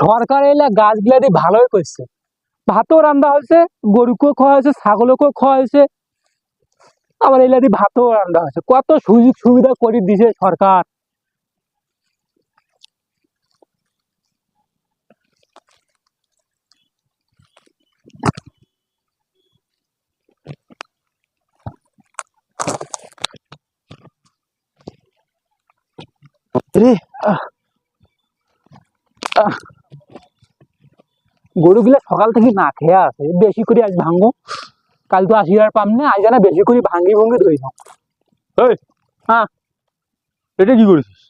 সরকার এলা গাছগুলা দিয়ে ভালোই করছে, ভাতও রান্না হয়েছে, গরুকেও খাওয়া হয়েছে, ছাগলকেও খাওয়া হয়েছে, আবার এলা দিয়ে ভাতও রান্না হয়েছে। কত সুযোগ সুবিধা করে দিছে সরকার। গরুগুলা সকাল থেকে না খেয়ে আছে, বেশি করে আজ ভাঙবো, কাল তো আসি আর পাম না, আজ জানা বেশি করে ভাঙ্গি ভঙ্গি ধরি না। হ্যাঁ, এটা কি করেছিস?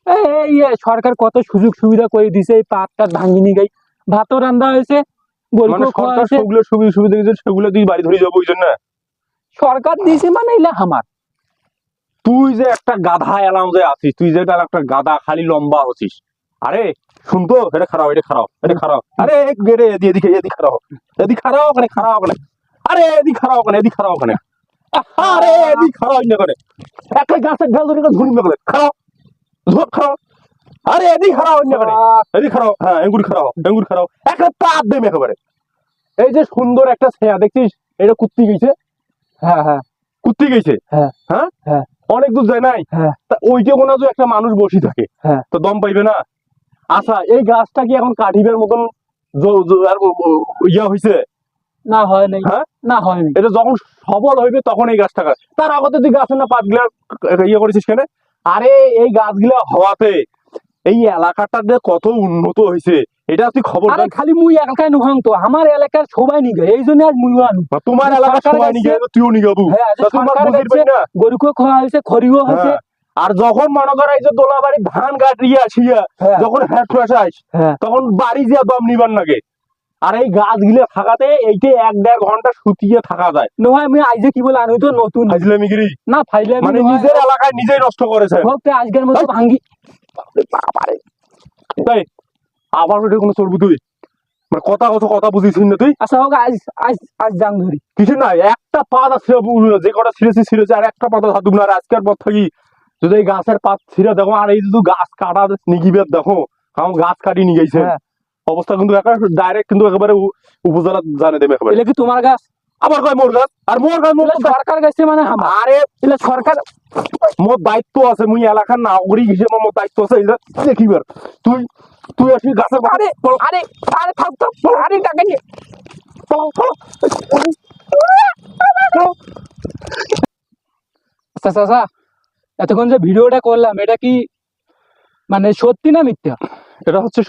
এই সরকার কত সুযোগ সুবিধা করে দিছে, এই পাট টাট ভাঙ্গি নিয়ে গাই, ভাতও রান্না হয়েছে, গরুকেও খাওয়া হয়েছে। সেগুলো সুবিধা সুবিধা দিয়েছে, সেগুলো তুই বাড়ি ধরে যাবো ওই জন্য। সরকার দিয়েছে মানে এলা আমার। তুই যে একটা গাধা এলাম যে আছিস, তুই যে একটা গাধা খালি লম্বা হচ্ছিস। আরে শুনতো, এটা খারাপ, এটা খারাপ, এটা খারাপ। আরে এদিকে এদিকে খারাপ, এদিকে খারাপ ওখানে, খারাপ ওখানে। আরে এদিকে খারাপ ওখানে, এদিকে খারাপ ওখানে। আরে এদিকে খারাপ না করে একটা গাছের ঢাল ধরে ধরি না করে খারাপ খারাপ। আরে এদিকে খারাপ না করে, এদিকে খারাপ। হ্যাঁ, এঙ্গুর খারাপ, এঙ্গুর খারাপ। একটা পাত দেবে একেবারে। এই যে সুন্দর একটা ছায়া দেখছিস, এটা কুত্তি গেছে। হ্যাঁ হ্যাঁ, কুত্তি গেছে। হ্যাঁ হ্যাঁ হ্যাঁ, অনেক দূর যায় নাই। হ্যাঁ, ওইটা কোনো যে একটা মানুষ বসে থাকে, হ্যাঁ, তো দম পাইবে না। আচ্ছা, এই গাছটা কি এখন কাটিবার মতন ইয়া হয়েছে? না হয় নাই। হ্যাঁ, না হয়নি। এটা যখন সবল হইবে তখন এই গাছটা কাট। তার আগতে তুই গাছের না পাতগুলা ইয়ে করেছিস কেন? আরে এই গাছগুলা হওয়াতে এই এলাকাটা যে কত উন্নত হয়েছে, এটা তুই খবর। আরে খালি মুই এলাকায় নুহাং তো, আমার এলাকার সবাই নিগে, এই জন্য আজ মুই আনু। তোমার এলাকার সবাই নিগে, তুইও নিগাবু। গরুকেও খাওয়া হয়েছে, খড়িও হয়েছে। আর যখন মনে করা এই যে দোলাবাড়ি ধান কাটিয়ে আসিয়া যখন হ্যাট ফ্যাসাইস, তখন বাড়ি যা দম নিবার লাগে। আর এই গাছগুলো থাকাতে এইটা 1-1.5 ঘন্টা শুতিয়ে থাকা যায়। নয় আমি আইজে কি বলে আনি তো নতুন ফাইজলামিগিরি না, ফাইজলামি মানে নিজের এলাকায় নিজেই নষ্ট করেছে। আজকের মতো ভাঙ্গি তাই আবার ওটা কোনো চলবো তুই? মানে কথা বুঝিস না তুই? আচ্ছা হোক, আজ আজ আজ জাং ধরি কিছু নাই, একটা পাত আছে, যে কটা ছিঁড়েছে আর একটা পাতা হাতুক না। আর আজকের পর থাকি যদি এই গাছের পাত ছিঁড়ে দেখো, আর এই যদি গাছ কাটা নিগিবে দেখো, কারণ গাছ কাটি নিয়ে গেছে, অবস্থা কিন্তু ডাইরেক্ট কিন্তু একেবারে উপজেলা জানে দেবে একেবারে। এটা কি তোমার গাছ? আবার কয় মোর গাছ। আর মোর গাছ সরকার গাছে মানে আরে এটা সরকার, মোর দায়িত্ব আছে, মুই এলাকার নাগরিক হিসেবে মোর দায়িত্ব আছে এটা দেখিবার। তুই তুই আসি গাছের। আরে আরে আরে থাক তো, আরে টাকা নিয়ে আচ্ছা আচ্ছা, এতক্ষণ যে ভিডিওটা করলাম, এটা কি মানে সত্যি না মিথ্যা? এটা হচ্ছে